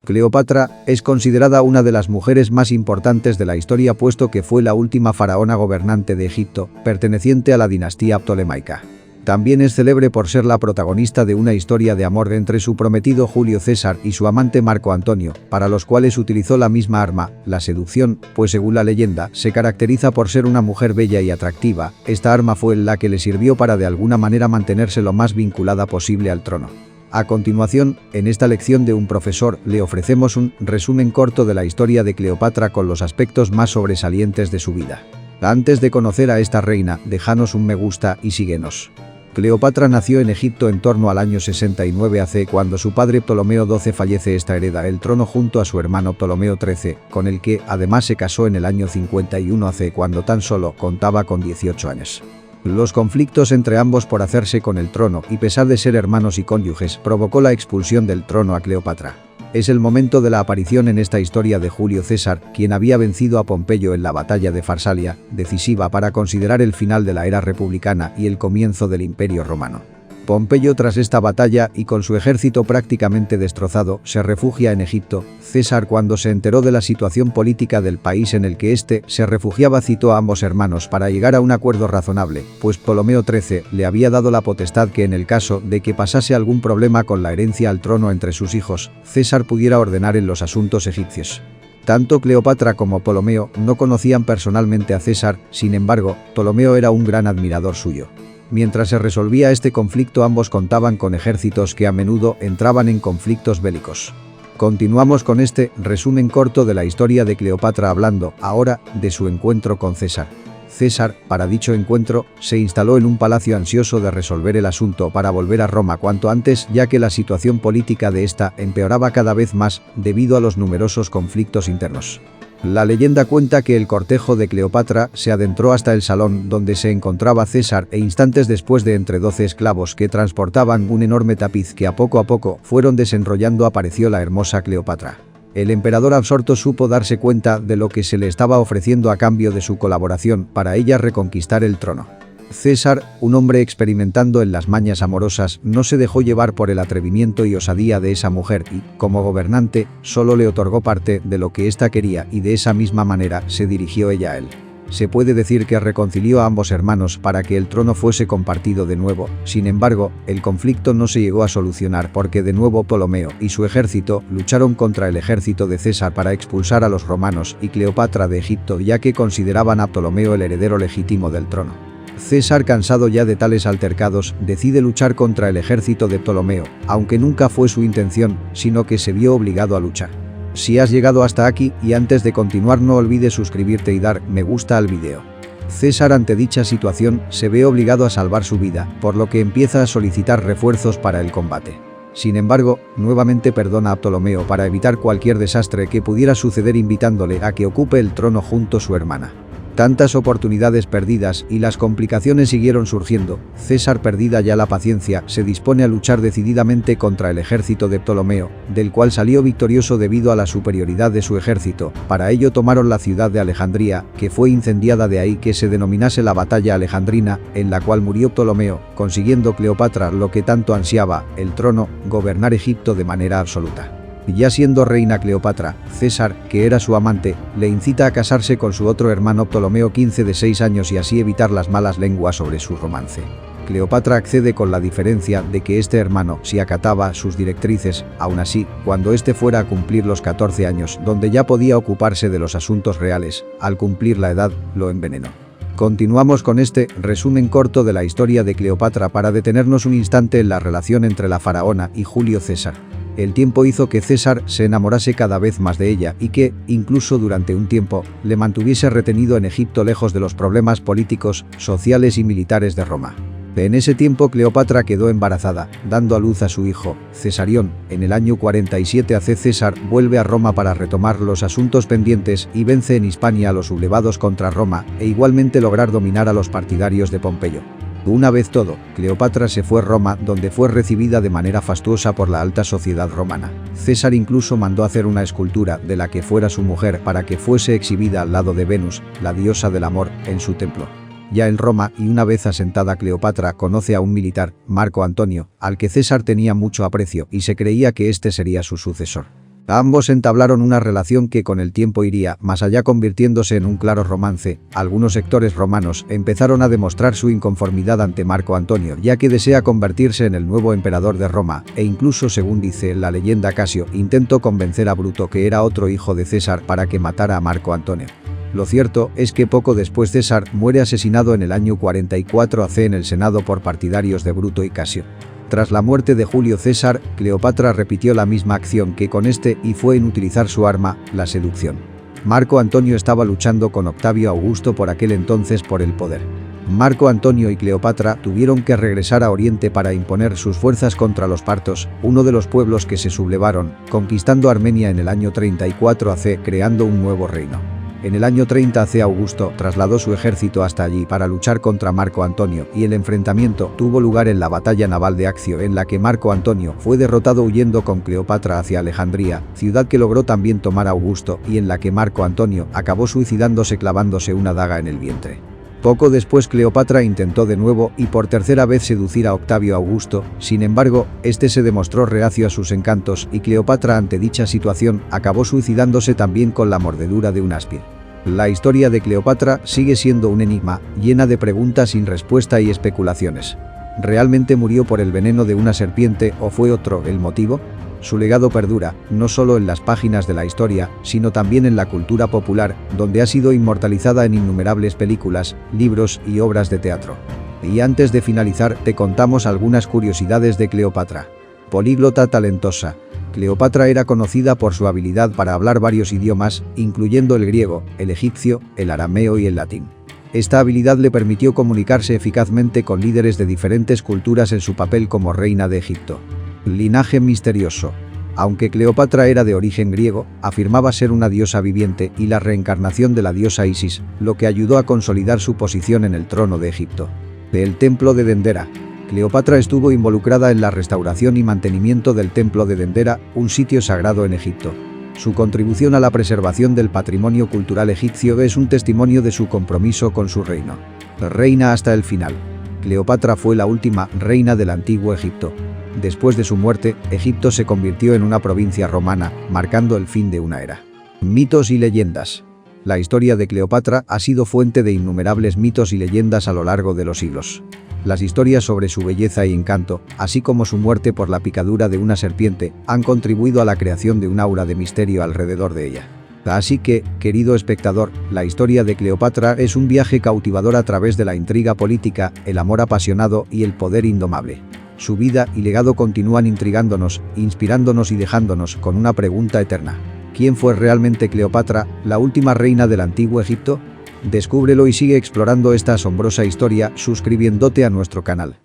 Cleopatra es considerada una de las mujeres más importantes de la historia puesto que fue la última faraona gobernante de Egipto, perteneciente a la dinastía ptolemaica. También es célebre por ser la protagonista de una historia de amor entre su prometido Julio César y su amante Marco Antonio, para los cuales utilizó la misma arma, la seducción, pues según la leyenda, se caracteriza por ser una mujer bella y atractiva. Esta arma fue la que le sirvió para de alguna manera mantenerse lo más vinculada posible al trono. A continuación, en esta lección de un profesor, le ofrecemos un resumen corto de la historia de Cleopatra con los aspectos más sobresalientes de su vida. Antes de conocer a esta reina, déjanos un me gusta y síguenos. Cleopatra nació en Egipto en torno al año 69 AC cuando su padre Ptolomeo XII fallece. Esta hereda el trono junto a su hermano Ptolomeo XIII, con el que además se casó en el año 51 AC cuando tan solo contaba con 18 años. Los conflictos entre ambos por hacerse con el trono y pesar de ser hermanos y cónyuges provocó la expulsión del trono a Cleopatra. Es el momento de la aparición en esta historia de Julio César, quien había vencido a Pompeyo en la batalla de Farsalia, decisiva para considerar el final de la era republicana y el comienzo del Imperio Romano. Pompeyo, tras esta batalla y con su ejército prácticamente destrozado, se refugia en Egipto. César, cuando se enteró de la situación política del país en el que éste se refugiaba, citó a ambos hermanos para llegar a un acuerdo razonable, pues Ptolomeo XIII le había dado la potestad que en el caso de que pasase algún problema con la herencia al trono entre sus hijos, César pudiera ordenar en los asuntos egipcios. Tanto Cleopatra como Ptolomeo no conocían personalmente a César, sin embargo, Ptolomeo era un gran admirador suyo. Mientras se resolvía este conflicto, ambos contaban con ejércitos que a menudo entraban en conflictos bélicos. Continuamos con este resumen corto de la historia de Cleopatra, hablando ahora de su encuentro con César. César, para dicho encuentro, se instaló en un palacio ansioso de resolver el asunto para volver a Roma cuanto antes, ya que la situación política de esta empeoraba cada vez más debido a los numerosos conflictos internos. La leyenda cuenta que el cortejo de Cleopatra se adentró hasta el salón donde se encontraba César e instantes después de entre 12 esclavos que transportaban un enorme tapiz que a poco fueron desenrollando apareció la hermosa Cleopatra. El emperador absorto supo darse cuenta de lo que se le estaba ofreciendo a cambio de su colaboración para ella reconquistar el trono. César, un hombre experimentando en las mañas amorosas, no se dejó llevar por el atrevimiento y osadía de esa mujer y, como gobernante, solo le otorgó parte de lo que ésta quería y de esa misma manera se dirigió ella a él. Se puede decir que reconcilió a ambos hermanos para que el trono fuese compartido de nuevo. Sin embargo, el conflicto no se llegó a solucionar porque de nuevo Ptolomeo y su ejército lucharon contra el ejército de César para expulsar a los romanos y Cleopatra de Egipto, ya que consideraban a Ptolomeo el heredero legítimo del trono. César, cansado ya de tales altercados, decide luchar contra el ejército de Ptolomeo, aunque nunca fue su intención, sino que se vio obligado a luchar. Si has llegado hasta aquí y antes de continuar no olvides suscribirte y dar me gusta al video. César, ante dicha situación, se ve obligado a salvar su vida, por lo que empieza a solicitar refuerzos para el combate. Sin embargo, nuevamente perdona a Ptolomeo para evitar cualquier desastre que pudiera suceder, invitándole a que ocupe el trono junto a su hermana. Tantas oportunidades perdidas y las complicaciones siguieron surgiendo. César, perdida ya la paciencia, se dispone a luchar decididamente contra el ejército de Ptolomeo, del cual salió victorioso debido a la superioridad de su ejército. Para ello tomaron la ciudad de Alejandría, que fue incendiada, de ahí que se denominase la batalla alejandrina, en la cual murió Ptolomeo, consiguiendo Cleopatra lo que tanto ansiaba, el trono, gobernar Egipto de manera absoluta. Ya siendo reina Cleopatra, César, que era su amante, le incita a casarse con su otro hermano Ptolomeo XV de 6 años y así evitar las malas lenguas sobre su romance. Cleopatra accede con la diferencia de que este hermano sí acataba sus directrices. Aún así, cuando este fuera a cumplir los 14 años, donde ya podía ocuparse de los asuntos reales, al cumplir la edad, lo envenenó. Continuamos con este resumen corto de la historia de Cleopatra para detenernos un instante en la relación entre la faraona y Julio César. El tiempo hizo que César se enamorase cada vez más de ella y que, incluso durante un tiempo, le mantuviese retenido en Egipto lejos de los problemas políticos, sociales y militares de Roma. En ese tiempo Cleopatra quedó embarazada, dando a luz a su hijo, Cesarión. En el año 47 AC César vuelve a Roma para retomar los asuntos pendientes y vence en Hispania a los sublevados contra Roma e igualmente lograr dominar a los partidarios de Pompeyo. Una vez todo, Cleopatra se fue a Roma, donde fue recibida de manera fastuosa por la alta sociedad romana. César incluso mandó hacer una escultura de la que fuera su mujer para que fuese exhibida al lado de Venus, la diosa del amor, en su templo. Ya en Roma, y una vez asentada Cleopatra, conoce a un militar, Marco Antonio, al que César tenía mucho aprecio y se creía que este sería su sucesor. Ambos entablaron una relación que con el tiempo iría más allá, convirtiéndose en un claro romance. Algunos sectores romanos empezaron a demostrar su inconformidad ante Marco Antonio, ya que desea convertirse en el nuevo emperador de Roma, e incluso, según dice la leyenda, Casio intentó convencer a Bruto, que era otro hijo de César, para que matara a Marco Antonio. Lo cierto es que poco después César muere asesinado en el año 44 AC en el Senado por partidarios de Bruto y Casio. Tras la muerte de Julio César, Cleopatra repitió la misma acción que con este y fue en utilizar su arma, la seducción. Marco Antonio estaba luchando con Octavio Augusto por aquel entonces por el poder. Marco Antonio y Cleopatra tuvieron que regresar a Oriente para imponer sus fuerzas contra los partos, uno de los pueblos que se sublevaron, conquistando Armenia en el año 34 AC, creando un nuevo reino. En el año 30 AC Augusto trasladó su ejército hasta allí para luchar contra Marco Antonio, y el enfrentamiento tuvo lugar en la batalla naval de Accio, en la que Marco Antonio fue derrotado huyendo con Cleopatra hacia Alejandría, ciudad que logró también tomar Augusto, y en la que Marco Antonio acabó suicidándose clavándose una daga en el vientre. Poco después Cleopatra intentó de nuevo y por tercera vez seducir a Octavio Augusto, sin embargo, este se demostró reacio a sus encantos y Cleopatra, ante dicha situación, acabó suicidándose también con la mordedura de un áspid. La historia de Cleopatra sigue siendo un enigma, llena de preguntas sin respuesta y especulaciones. ¿Realmente murió por el veneno de una serpiente o fue otro el motivo? Su legado perdura, no solo en las páginas de la historia, sino también en la cultura popular, donde ha sido inmortalizada en innumerables películas, libros y obras de teatro. Y antes de finalizar, te contamos algunas curiosidades de Cleopatra. Políglota talentosa. Cleopatra era conocida por su habilidad para hablar varios idiomas, incluyendo el griego, el egipcio, el arameo y el latín. Esta habilidad le permitió comunicarse eficazmente con líderes de diferentes culturas en su papel como reina de Egipto. Linaje misterioso. Aunque Cleopatra era de origen griego, afirmaba ser una diosa viviente y la reencarnación de la diosa Isis, lo que ayudó a consolidar su posición en el trono de Egipto. El templo de Dendera. Cleopatra estuvo involucrada en la restauración y mantenimiento del templo de Dendera, un sitio sagrado en Egipto. Su contribución a la preservación del patrimonio cultural egipcio es un testimonio de su compromiso con su reino. Reina hasta el final. Cleopatra fue la última reina del antiguo Egipto. Después de su muerte, Egipto se convirtió en una provincia romana, marcando el fin de una era. Mitos y leyendas. La historia de Cleopatra ha sido fuente de innumerables mitos y leyendas a lo largo de los siglos. Las historias sobre su belleza y encanto, así como su muerte por la picadura de una serpiente, han contribuido a la creación de un aura de misterio alrededor de ella. Así que, querido espectador, la historia de Cleopatra es un viaje cautivador a través de la intriga política, el amor apasionado y el poder indomable. Su vida y legado continúan intrigándonos, inspirándonos y dejándonos con una pregunta eterna. ¿Quién fue realmente Cleopatra, la última reina del antiguo Egipto? Descúbrelo y sigue explorando esta asombrosa historia suscribiéndote a nuestro canal.